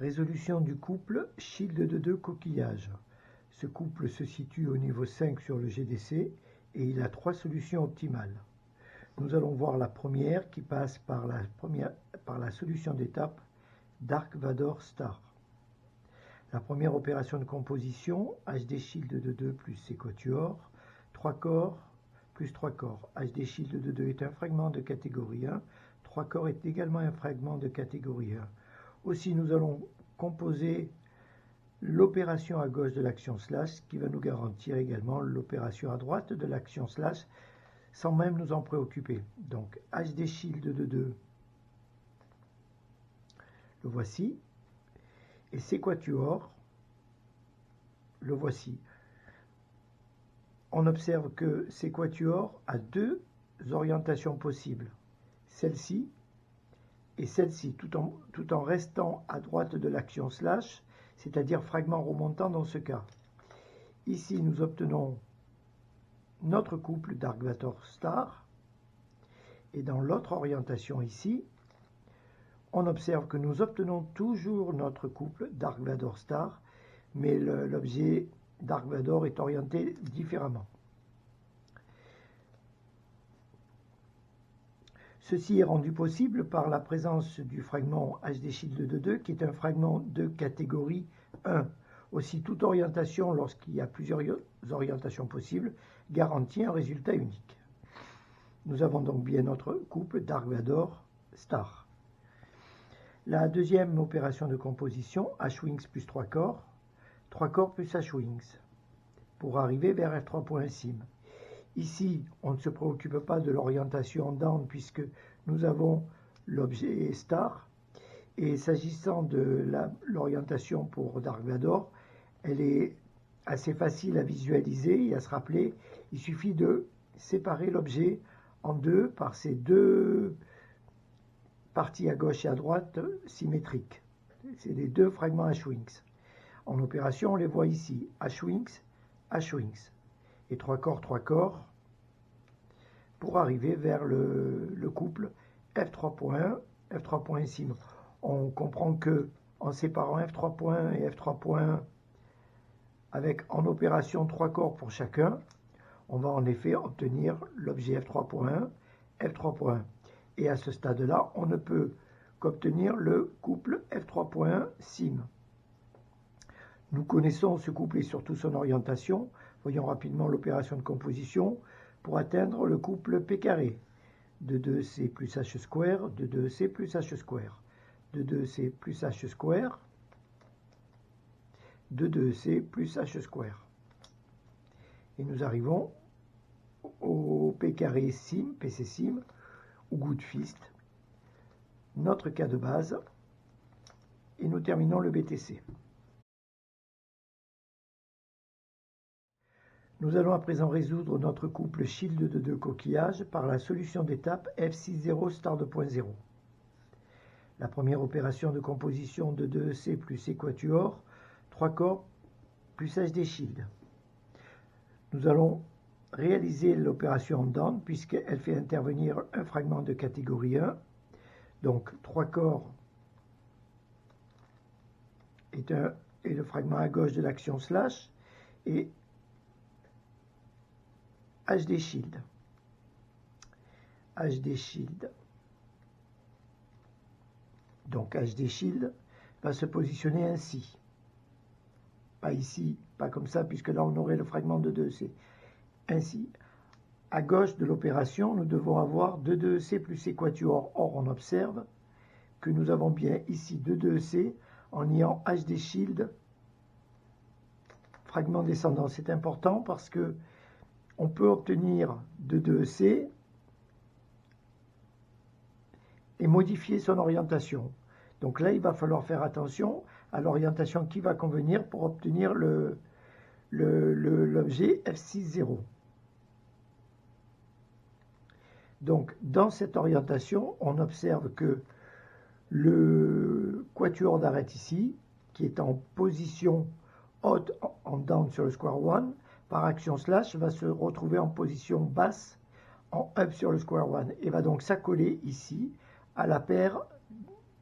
Résolution du couple shield de 2 coquillages. Ce couple se situe au niveau 5 sur le GDC et il a 3 solutions optimales. Nous allons voir la première qui passe par la solution d'étape Dark Vador Star. La première opération de composition, HD Shield de 2 plus C quatuor, 3 corps plus 3 corps. HD Shield de 2 est un fragment de catégorie 1, 3 corps est également un fragment de catégorie 1. Aussi, nous allons composer l'opération à gauche de l'action slash qui va nous garantir également l'opération à droite de l'action slash sans même nous en préoccuper. Donc HD Shield de 2, le voici, et C quatuor, le voici. On observe que C quatuor a 2 orientations possibles, celle-ci et celle-ci, tout en restant à droite de l'action slash, c'est-à-dire fragment remontant dans ce cas. Ici, nous obtenons notre couple Dark Vador Star, et dans l'autre orientation ici, on observe que nous obtenons toujours notre couple Dark Vador Star, mais l'objet Dark Vador est orienté différemment. Ceci est rendu possible par la présence du fragment HD Shield de 2, qui est un fragment de catégorie 1. Aussi, toute orientation, lorsqu'il y a plusieurs orientations possibles, garantit un résultat unique. Nous avons donc bien notre couple Dark Vador Star. La deuxième opération de composition, H-Wings plus 3 corps plus H-Wings, pour arriver vers F3.sim. Ici, on ne se préoccupe pas de l'orientation down puisque nous avons l'objet star. Et s'agissant de l'orientation pour Dark Vador, elle est assez facile à visualiser et à se rappeler. Il suffit de séparer l'objet en deux par ces deux parties à gauche et à droite symétriques. C'est les deux fragments H-Wings. En opération, on les voit ici, H-Wings, H-Wings. Et 3 corps, pour arriver vers le couple F3.1, F3.sim. On comprend que en séparant F3.1 et F3.1 avec en opération 3 corps pour chacun, on va en effet obtenir l'objet F3.1, F3.1. Et à ce stade-là, on ne peut qu'obtenir le couple F3.1 sim. Nous connaissons ce couple et surtout son orientation. Voyons rapidement l'opération de composition pour atteindre le couple P carré de 2C plus H square, de 2C plus H square, de 2C plus H square, de 2C plus H square. Et nous arrivons au P carré sim, PC sim, ou good fist, notre cas de base, et nous terminons le BTC. Nous allons à présent résoudre notre couple shield de 2 coquillages par la solution d'étape F60 star 2.0. La première opération de composition de 2C plus C quatuor, 3 corps plus HD shield. Nous allons réaliser l'opération down puisqu'elle fait intervenir un fragment de catégorie 1. Donc 3 corps est le fragment à gauche de l'action slash et HD Shield. HD Shield. Donc HD Shield va se positionner ainsi. Pas ici, pas comme ça, puisque là on aurait le fragment de 2C. Ainsi, à gauche de l'opération, nous devons avoir 2C plus C quatuor. Or, on observe que nous avons bien ici 2C en ayant HD Shield, fragment descendant. C'est important parce que on peut obtenir 2C et modifier son orientation. Donc là, il va falloir faire attention à l'orientation qui va convenir pour obtenir l'objet F60. Donc dans cette orientation, on observe que le quatuor d'arête ici, qui est en position haute en down sur le square one, par action slash, va se retrouver en position basse en up sur le square one et va donc s'accoler ici à la paire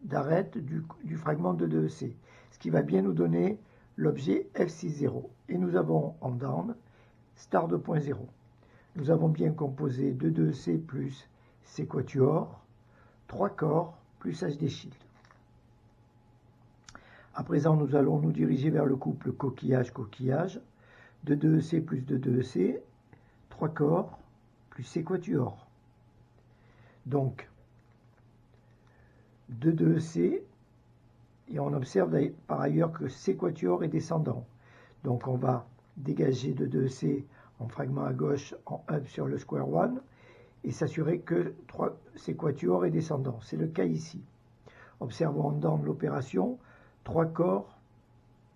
d'arête du fragment de 2C, ce qui va bien nous donner l'objet F60. Et nous avons en down star 2.0. Nous avons bien composé 2C plus C quatuor, 3 corps plus HD shield. À présent, nous allons nous diriger vers le couple coquillage-coquillage, 2C plus 2C, 3 corps plus C quatuor. Donc, 2C, et on observe par ailleurs que C quatuor est descendant. Donc on va dégager 2C en fragment à gauche en up sur le square one et s'assurer que C quatuor est descendant. C'est le cas ici. Observons en down l'opération, 3 corps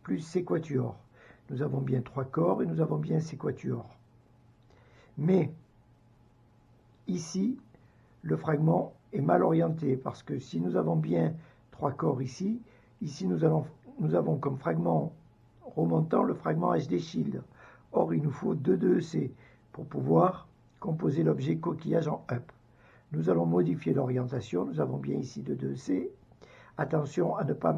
plus C quatuor. Nous avons bien 3 corps et nous avons bien C quatuor. Mais ici, le fragment est mal orienté parce que si nous avons bien 3 corps ici nous avons comme fragment remontant le fragment HD shield. Or, il nous faut 2C pour pouvoir composer l'objet coquillage en up. Nous allons modifier l'orientation. Nous avons bien ici 2C. Attention à ne pas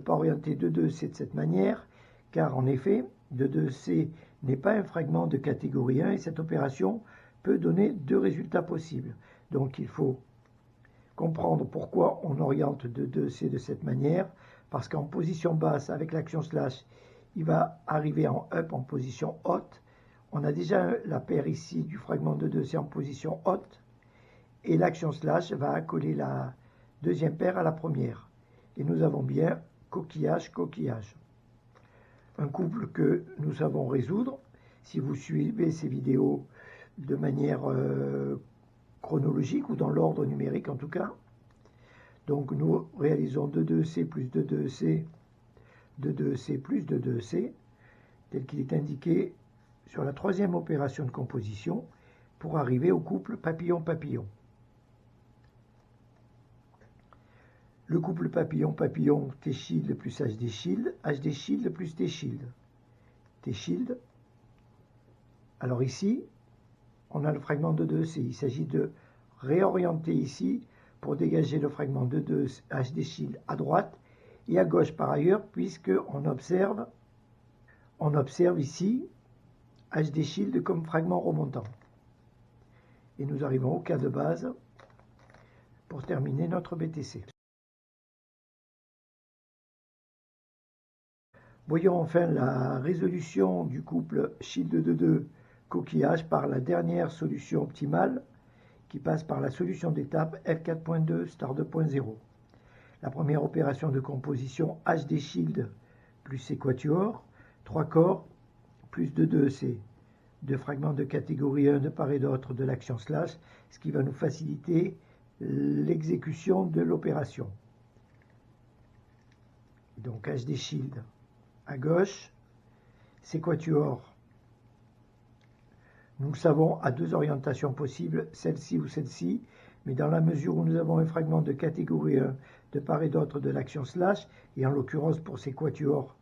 orienter 2C de cette manière, car en effet, 2C n'est pas un fragment de catégorie 1 et cette opération peut donner 2 résultats possibles. Donc il faut comprendre pourquoi on oriente 2C de cette manière, parce qu'en position basse, avec l'action slash, il va arriver en up en position haute. On a déjà la paire ici du fragment de 2C en position haute, et l'action slash va accoler la deuxième paire à la première. Et nous avons bien coquillage-coquillage. Un couple que nous savons résoudre, si vous suivez ces vidéos de manière chronologique ou dans l'ordre numérique en tout cas. Donc nous réalisons 2C plus 2C, 2C plus 2C, tel qu'il est indiqué sur la troisième opération de composition pour arriver au couple papillon-papillon. Le couple papillon-papillon, T-shield plus HD-shield, HD-shield plus T-shield. T-shield. Alors ici, on a le fragment de 2C. Il s'agit de réorienter ici pour dégager le fragment de 2 HD shield à droite et à gauche par ailleurs, puisque on observe ici HD shield comme fragment remontant. Et nous arrivons au cas de base pour terminer notre BTC. Voyons enfin la résolution du couple shield de 2 coquillage par la dernière solution optimale qui passe par la solution d'étape F4.2 star 2.0. La première opération de composition HD shield plus C quatuor, 3 corps plus 2C, 2 fragments de catégorie 1 de part et d'autre de l'action slash, ce qui va nous faciliter l'exécution de l'opération. Donc HD shield à gauche, C quatuor. Nous savons à 2 orientations possibles, celle-ci ou celle-ci, mais dans la mesure où nous avons un fragment de catégorie 1 de part et d'autre de l'action slash, et en l'occurrence pour ces quatuors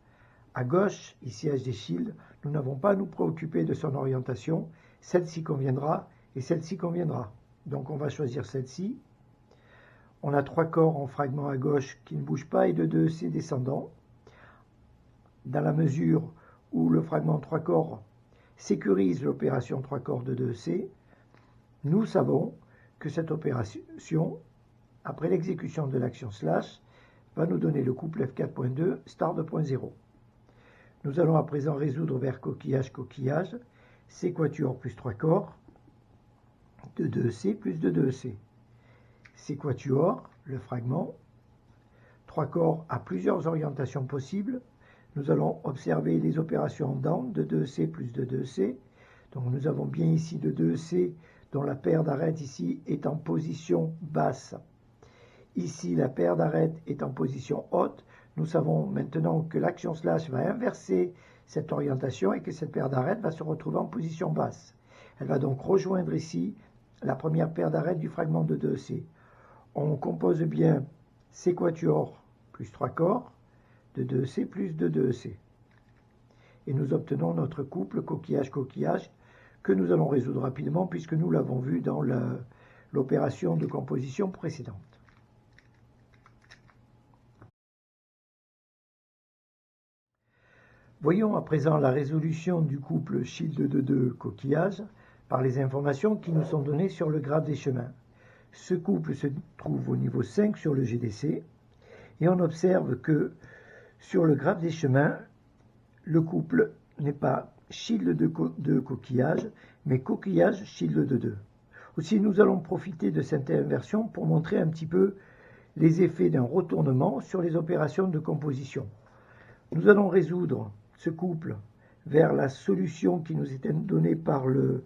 à gauche, ici HD shield, nous n'avons pas à nous préoccuper de son orientation, celle-ci conviendra et celle-ci conviendra. Donc on va choisir celle-ci. On a 3 corps en fragment à gauche qui ne bougent pas et de 2C descendant. Dans la mesure où le fragment 3 corps sécurise l'opération 3 corps de 2C, nous savons que cette opération, après l'exécution de l'action slash, va nous donner le couple F4.2 star 2.0. Nous allons à présent résoudre vers coquillage-coquillage, C quatuor plus 3 corps, de 2C plus de 2C. C quatuor, le fragment, 3 corps à plusieurs orientations possibles. Nous allons observer les opérations en down de 2C plus de 2C. Donc nous avons bien ici de 2C dont la paire d'arêtes ici est en position basse. Ici, la paire d'arêtes est en position haute. Nous savons maintenant que l'action slash va inverser cette orientation et que cette paire d'arêtes va se retrouver en position basse. Elle va donc rejoindre ici la première paire d'arêtes du fragment de 2C. On compose bien C quatuor plus 3 corps, de 2C plus de 2C. Et nous obtenons notre couple coquillage-coquillage que nous allons résoudre rapidement puisque nous l'avons vu dans l'opération de composition précédente. Voyons à présent la résolution du couple Schilde-de-Deux-Coquillage par les informations qui nous sont données sur le graphe des chemins. Ce couple se trouve au niveau 5 sur le GDC et on observe que sur le graphe des chemins, le couple n'est pas Schilde-de-Coquillage, mais Coquillage-Schilde-de-Deux. Aussi, nous allons profiter de cette inversion pour montrer un petit peu les effets d'un retournement sur les opérations de composition. Nous allons résoudre ce couple vers la solution qui nous est donnée par le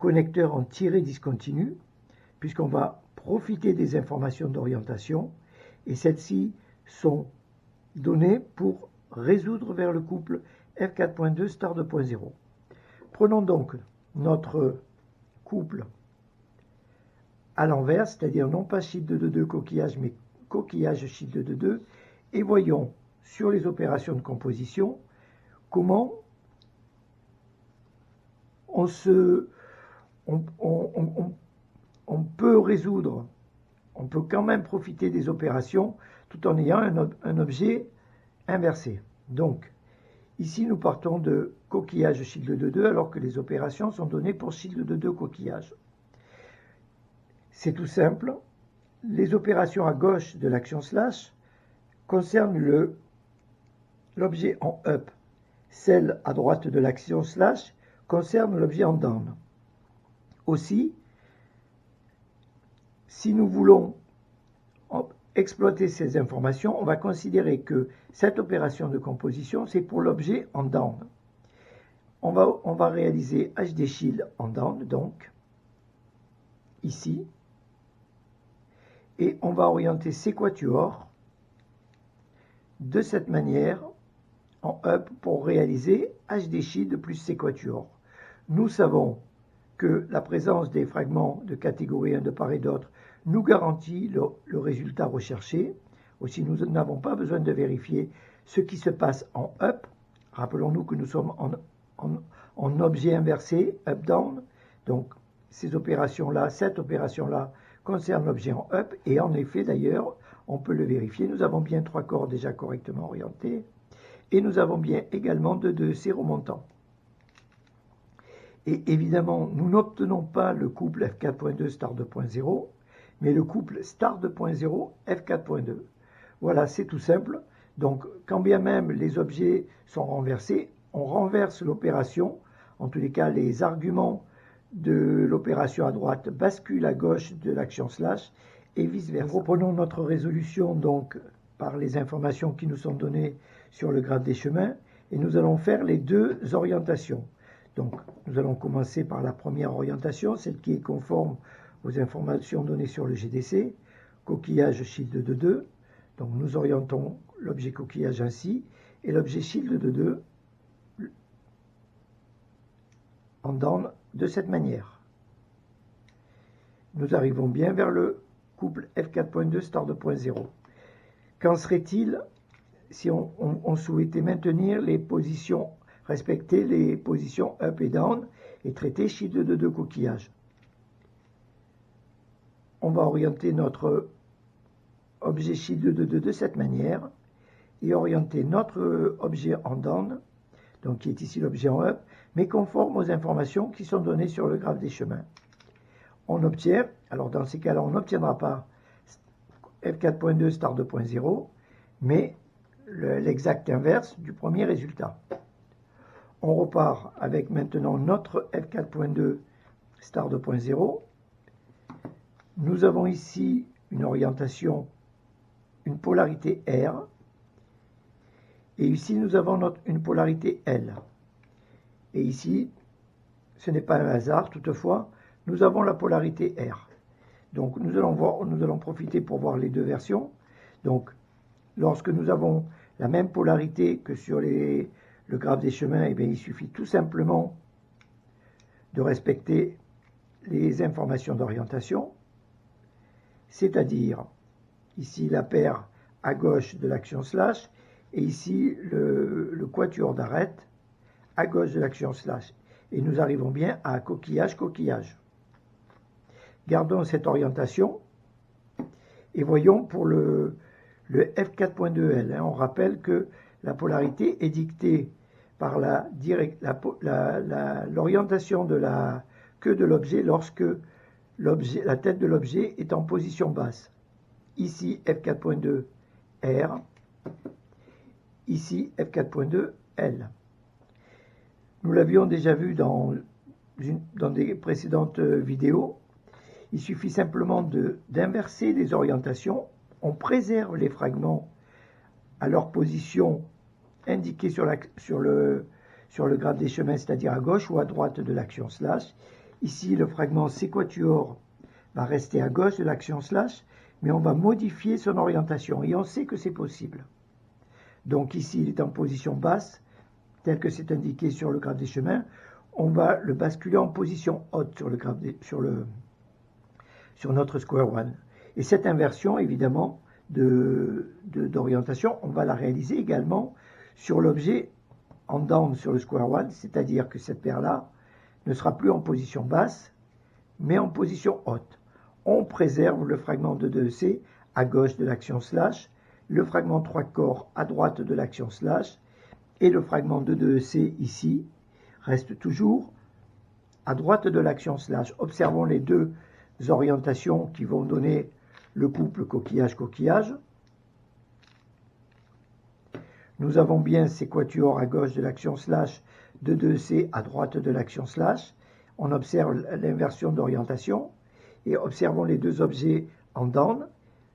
connecteur en tiré discontinu, puisqu'on va profiter des informations d'orientation, et celles-ci sont données pour résoudre vers le couple F4.2 star 2.0. Prenons donc notre couple à l'envers, c'est-à-dire non pas Schilde-de-Deux coquillage, mais coquillage Schilde-de-Deux, et voyons sur les opérations de composition comment on peut résoudre, on peut quand même profiter des opérations tout en ayant un objet inversé. Donc, ici, nous partons de coquillage Schilde-de-Deux alors que les opérations sont données pour Schilde-de-Deux coquillage. C'est tout simple. Les opérations à gauche de l'action slash concernent l'objet en up. Celle à droite de l'action slash concerne l'objet en down. Aussi, si nous voulons exploiter ces informations, on va considérer que cette opération de composition, c'est pour l'objet en down. On va réaliser HD Shield en down, donc, ici, et on va orienter ces quatuors de cette manière en up pour réaliser HD Shield plus ces quatuors. Nous savons que la présence des fragments de catégorie 1 de part et d'autre nous garantit le résultat recherché. Aussi, nous n'avons pas besoin de vérifier ce qui se passe en up. Rappelons-nous que nous sommes en objet inversé, up-down. Donc, ces opérations-là, cette opération-là, concerne l'objet en up. Et en effet, d'ailleurs, on peut le vérifier. Nous avons bien 3 corps déjà correctement orientés. Et nous avons bien également 2 C remontants. Et évidemment, nous n'obtenons pas le couple F4.2 star 2.0, mais le couple star 2.0 F4.2. Voilà, c'est tout simple. Donc, quand bien même les objets sont renversés, on renverse l'opération. En tous les cas, les arguments de l'opération à droite basculent à gauche de l'action slash et vice-versa. Reprenons notre résolution donc par les informations qui nous sont données sur le graphe des chemins et nous allons faire les 2 orientations. Donc, nous allons commencer par la première orientation, celle qui est conforme aux informations données sur le GDC, coquillage Schilde-de-Deux. Donc, nous orientons l'objet coquillage ainsi, et l'objet Schilde-de-Deux en down de cette manière. Nous arrivons bien vers le couple F4.2 star 2.0. Qu'en serait-il si on souhaitait maintenir les positions, respecter les positions up et down et traiter Schilde-de-Deux coquillage? On va orienter notre objet Schilde-de-Deux de cette manière et orienter notre objet en down, donc qui est ici l'objet en up, mais conforme aux informations qui sont données sur le graphe des chemins. On obtient, alors dans ces cas-là, on n'obtiendra pas F4.2 star 2.0, mais l'exact inverse du premier résultat. On repart avec maintenant notre F4.2 star 2.0. Nous avons ici une orientation, une polarité R, et ici nous avons une polarité L. Et ici, ce n'est pas un hasard, toutefois, nous avons la polarité R. Donc nous allons profiter pour voir les 2 versions. Donc, lorsque nous avons la même polarité que sur le graphe des chemins, eh bien, il suffit tout simplement de respecter les informations d'orientation, c'est-à-dire ici la paire à gauche de l'action slash et ici le quatuor d'arête à gauche de l'action slash. Et nous arrivons bien à coquillage, coquillage. Gardons cette orientation et voyons pour le F4.2L. On rappelle que la polarité est dictée par l'orientation de la queue de l'objet lorsque la tête de l'objet est en position basse. Ici F4.2 R, ici F4.2 L. Nous l'avions déjà vu dans des précédentes vidéos. Il suffit simplement d'inverser les orientations. On préserve les fragments à leur position indiquée sur le graphe des chemins, c'est-à-dire à gauche ou à droite de l'action slash. Ici, le fragment séquatuor va rester à gauche de l'action slash, mais on va modifier son orientation et on sait que c'est possible. Donc ici, il est en position basse, tel que c'est indiqué sur le graphe des chemins. On va le basculer en position haute sur notre square one. Et cette inversion, évidemment, d'orientation, on va la réaliser également sur l'objet en down sur le square one, c'est-à-dire que cette paire-là ne sera plus en position basse, mais en position haute. On préserve le fragment de 2C à gauche de l'action slash, le fragment 3 corps à droite de l'action slash, et le fragment de 2C ici reste toujours à droite de l'action slash. Observons les deux orientations qui vont donner le couple coquillage-coquillage. Nous avons bien ces quatuors à gauche de l'action slash, de 2C à droite de l'action slash. On observe l'inversion d'orientation et observons les deux objets en down.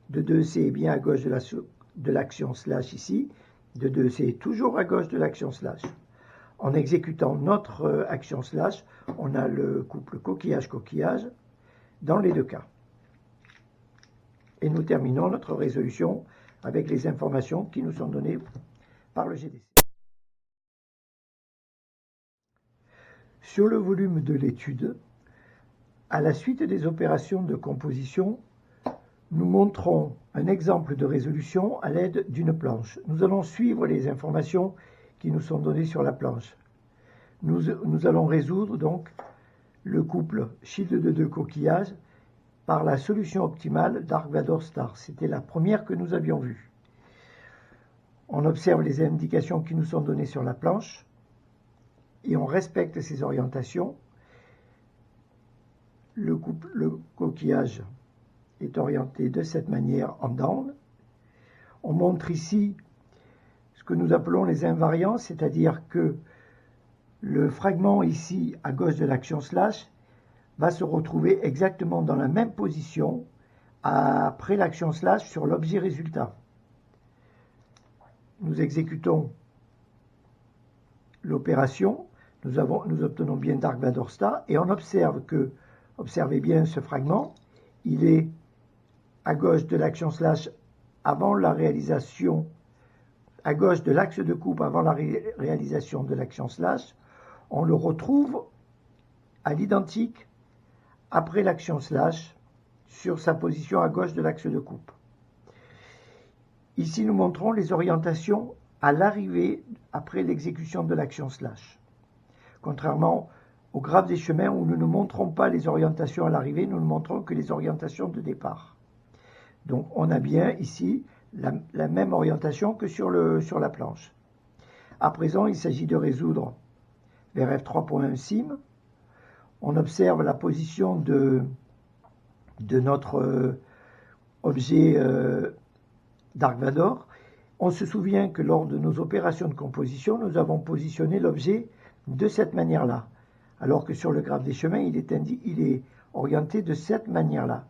De 2C est bien à gauche de l'action slash ici. De 2C est toujours à gauche de l'action slash. En exécutant notre action slash, on a le couple coquillage-coquillage dans les deux cas. Et nous terminons notre résolution avec les informations qui nous sont données par le GDC. Sur le volume de l'étude, à la suite des opérations de composition, nous montrons un exemple de résolution à l'aide d'une planche. Nous allons suivre les informations qui nous sont données sur la planche. Nous allons résoudre donc le couple shield de 2 coquillages par la solution optimale d'Argvador-Star. C'était la première que nous avions vue. On observe les indications qui nous sont données sur la planche et on respecte ces orientations. Le coquillage est orienté de cette manière en down. On montre ici ce que nous appelons les invariants, c'est-à-dire que le fragment ici à gauche de l'action slash va se retrouver exactement dans la même position après l'action slash sur l'objet résultat. Nous exécutons l'opération, nous obtenons bien Dark-Vador-Star et on observe que, observez bien ce fragment, il est à gauche de l'action slash avant la réalisation, à gauche de l'axe de coupe avant la réalisation de l'action slash. On le retrouve à l'identique après l'action slash sur sa position à gauche de l'axe de coupe. Ici, nous montrons les orientations à l'arrivée après l'exécution de l'action slash. Contrairement au graphe des chemins où nous ne montrons pas les orientations à l'arrivée, nous ne montrons que les orientations de départ. Donc on a bien ici la même orientation que sur la planche. À présent, il s'agit de résoudre vers F3.1 sim. On observe la position de notre objet Dark-Vador. On se souvient que lors de nos opérations de composition, nous avons positionné l'objet de cette manière-là, alors que sur le graphe des chemins, il est orienté de cette manière-là.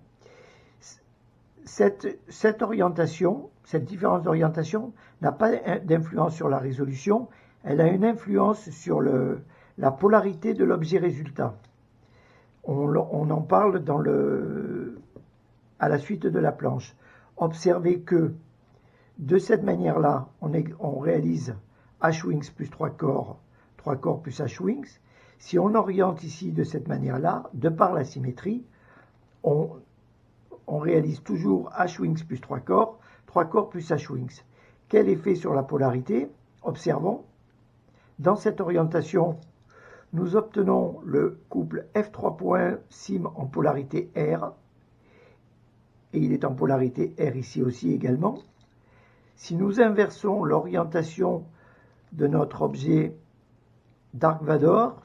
Cette orientation, cette différence d'orientation n'a pas d'influence sur la résolution, elle a une influence sur la polarité de l'objet résultat. On en parle à la suite de la planche. Observez que de cette manière-là, on réalise H-wings plus 3 corps plus H-wings. Si on oriente ici de cette manière-là, de par la symétrie, on réalise toujours H-wings plus 3 corps plus H-wings. Quel effet sur la polarité? Observons. Dans cette orientation, nous obtenons le couple F3.sim en polarité R, et il est en polarité R ici aussi également. Si nous inversons l'orientation de notre objet Dark Vador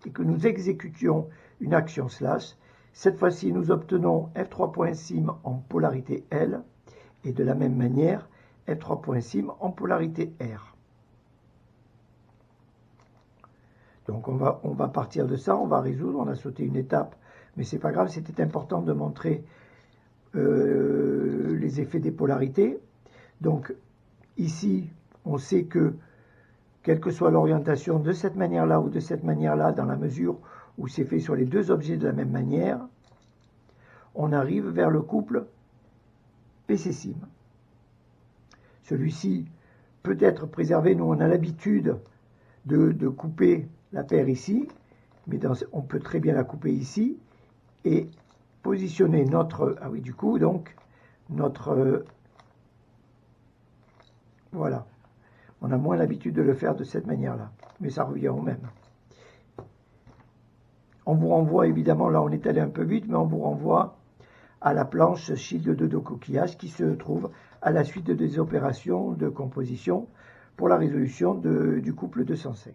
et que nous exécutions une action slash, cette fois-ci nous obtenons f3.sim en polarité L et de la même manière f3.sim en polarité R. Donc on va partir de ça, on va résoudre, on a sauté une étape, mais c'est pas grave, c'était important de montrer les effets des polarités. Donc ici, on sait que quelle que soit l'orientation de cette manière-là ou de cette manière-là, dans la mesure où c'est fait sur les deux objets de la même manière, on arrive vers le couple PC-Sim. Celui-ci peut être préservé. Nous, on a l'habitude de couper la paire ici, mais on peut très bien la couper ici et positionner notre... Ah oui, du coup, donc, notre... voilà. On a moins l'habitude de le faire de cette manière-là, mais ça revient au même. On vous renvoie, évidemment, là on est allé un peu vite, mais on vous renvoie à la planche Shield de 2 coquillages qui se trouve à la suite des opérations de composition pour la résolution du couple 205.